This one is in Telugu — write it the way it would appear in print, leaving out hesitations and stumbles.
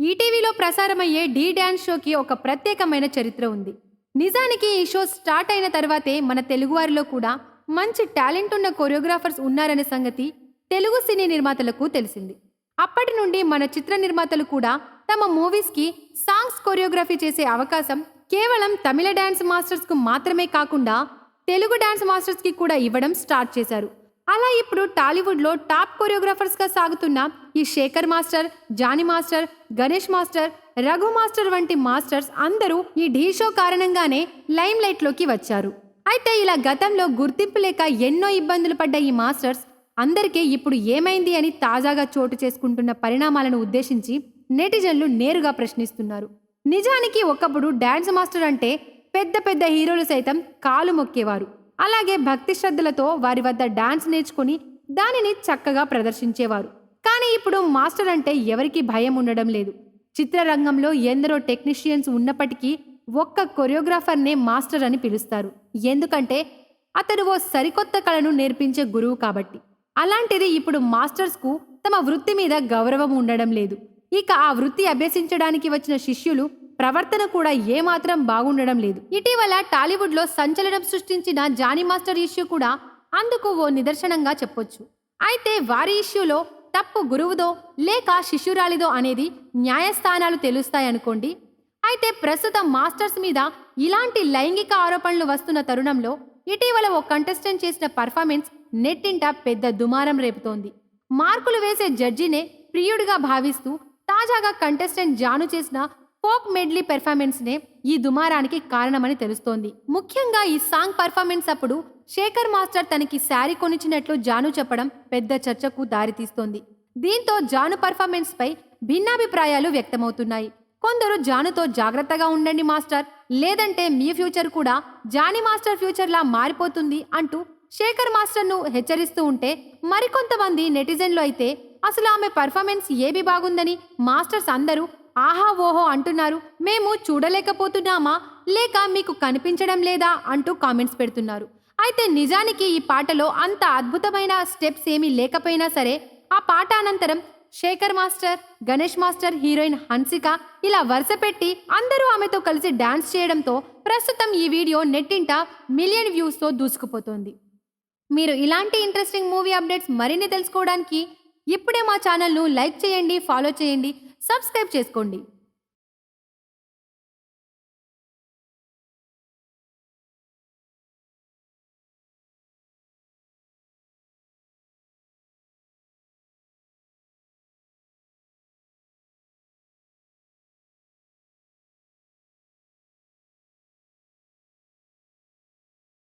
ఈటీవీలో ప్రసారమయ్యే ఢీ డ్యాన్స్ షోకి ఒక ప్రత్యేకమైన చరిత్ర ఉంది. నిజానికి ఈ షో స్టార్ట్ అయిన తర్వాతే మన తెలుగువారిలో కూడా మంచి టాలెంట్ ఉన్న కొరియోగ్రాఫర్స్ ఉన్నారనే సంగతి తెలుగు సినీ నిర్మాతలకు తెలిసింది. అప్పటి నుండి మన చిత్ర నిర్మాతలు కూడా తమ మూవీస్కి సాంగ్స్ కొరియోగ్రఫీ చేసే అవకాశం కేవలం తమిళ డాన్స్ మాస్టర్స్కు మాత్రమే కాకుండా తెలుగు డాన్స్ మాస్టర్స్కి కూడా ఇవ్వడం స్టార్ట్ చేశారు. అలా ఇప్పుడు టాలీవుడ్లో టాప్ కొరియోగ్రాఫర్స్గా సాగుతున్న ఈ Shekhar master, Jani master, Ganesh master, Raghu master వంటి మాస్టర్స్ అందరూ ఈ ఢీ షో కారణంగానే లైమ్ లైట్లోకి వచ్చారు. అయితే ఇలా గతంలో గుర్తింపు లేక ఎన్నో ఇబ్బందులు పడ్డ ఈ మాస్టర్స్ అందరికీ ఇప్పుడు ఏమైంది అని తాజాగా చోటు చేసుకుంటున్న పరిణామాలను ఉద్దేశించి నెటిజన్లు నేరుగా ప్రశ్నిస్తున్నారు. నిజానికి ఒకప్పుడు డాన్స్ మాస్టర్ అంటే పెద్ద పెద్ద హీరోలు సైతం కాలు మొక్కేవారు. అలాగే భక్తి శ్రద్ధలతో వారి వద్ద డాన్స్ నేర్చుకుని దానిని చక్కగా ప్రదర్శించేవారు. కానీ ఇప్పుడు మాస్టర్ అంటే ఎవరికి భయం ఉండడం లేదు. చిత్రరంగంలో ఎందరో టెక్నీషియన్స్ ఉన్నప్పటికీ ఒక్క కొరియోగ్రాఫర్నే మాస్టర్ అని పిలుస్తారు. ఎందుకంటే అతడు ఓ సరికొత్త కళను నేర్పించే గురువు కాబట్టి. అలాంటిది ఇప్పుడు మాస్టర్స్కు తమ వృత్తి మీద గౌరవం ఉండడం లేదు. ఇక ఆ వృత్తి అభ్యసించడానికి వచ్చిన శిష్యులు ప్రవర్తన కూడా ఏమాత్రం బాగుండడం లేదు. ఇటీవల టాలీవుడ్లో సంచలనం సృష్టించిన జానీ మాస్టర్ ఇష్యూ కూడా అందుకు ఓ నిదర్శనంగా చెప్పొచ్చు. అయితే వారి ఇష్యూలో తప్పు గురువుదో లేక శిష్యురాలిదో అనేది న్యాయస్థానాలు తెలుస్తాయనుకోండి. అయితే ప్రస్తుతం మాస్టర్స్ మీద ఇలాంటి లైంగిక ఆరోపణలు వస్తున్న తరుణంలో ఇటీవల ఓ కంటెస్టెంట్ చేసిన పర్ఫార్మెన్స్ నెట్టింట పెద్ద దుమారం రేపుతోంది. మార్కులు వేసే జడ్జినే ప్రియుడిగా భావిస్తూ తాజాగా కంటెస్టెంట్ జాను చేసిన ఫోక్ మెడ్లీ పెర్ఫార్మెన్స్నే ఈ దుమారానికి కారణమని తెలుస్తోంది. ముఖ్యంగా ఈ సాంగ్ పర్ఫార్మెన్స్ అప్పుడు శేఖర్ మాస్టర్ తనకి శారీ కొనిచ్చినట్లు జాను చెప్పడం పెద్ద చర్చకు దారితీస్తోంది. దీంతో జాను పర్ఫార్మెన్స్ పై భిన్నాభిప్రాయాలు వ్యక్తమవుతున్నాయి. కొందరు జానుతో జాగ్రత్తగా ఉండండి మాస్టర్, లేదంటే మీ ఫ్యూచర్ కూడా జానీ మాస్టర్ ఫ్యూచర్లా మారిపోతుంది అంటూ శేఖర్ మాస్టర్ను హెచ్చరిస్తూ ఉంటే, మరికొంతమంది నెటిజన్లు అయితే అసలు ఆమె పర్ఫార్మెన్స్ ఏబి బాగుందని మాస్టర్స్ అందరూ ఆహా ఓహో అంటున్నారు, మేము చూడలేకపోతున్నామా లేక మీకు కనిపించడం లేదా అంటూ కామెంట్స్ పెడుతున్నారు. అయితే నిజానికి ఈ పాటలో అంత అద్భుతమైన స్టెప్స్ ఏమీ లేకపోయినా సరే ఆ పాట అనంతరం Shekhar master, Ganesh master, heroine Hansika ఇలా వరుస పెట్టి అందరూ ఆమెతో కలిసి డాన్స్ చేయడంతో ప్రస్తుతం ఈ వీడియో నెట్టింట మిలియన్ వ్యూస్తో దూసుకుపోతోంది. మీరు ఇలాంటి ఇంట్రెస్టింగ్ మూవీ అప్డేట్స్ మరిన్ని తెలుసుకోవడానికి ఇప్పుడే మా ఛానల్ను లైక్ చేయండి, ఫాలో చేయండి, సబ్స్క్రైబ్ చేసుకోండి.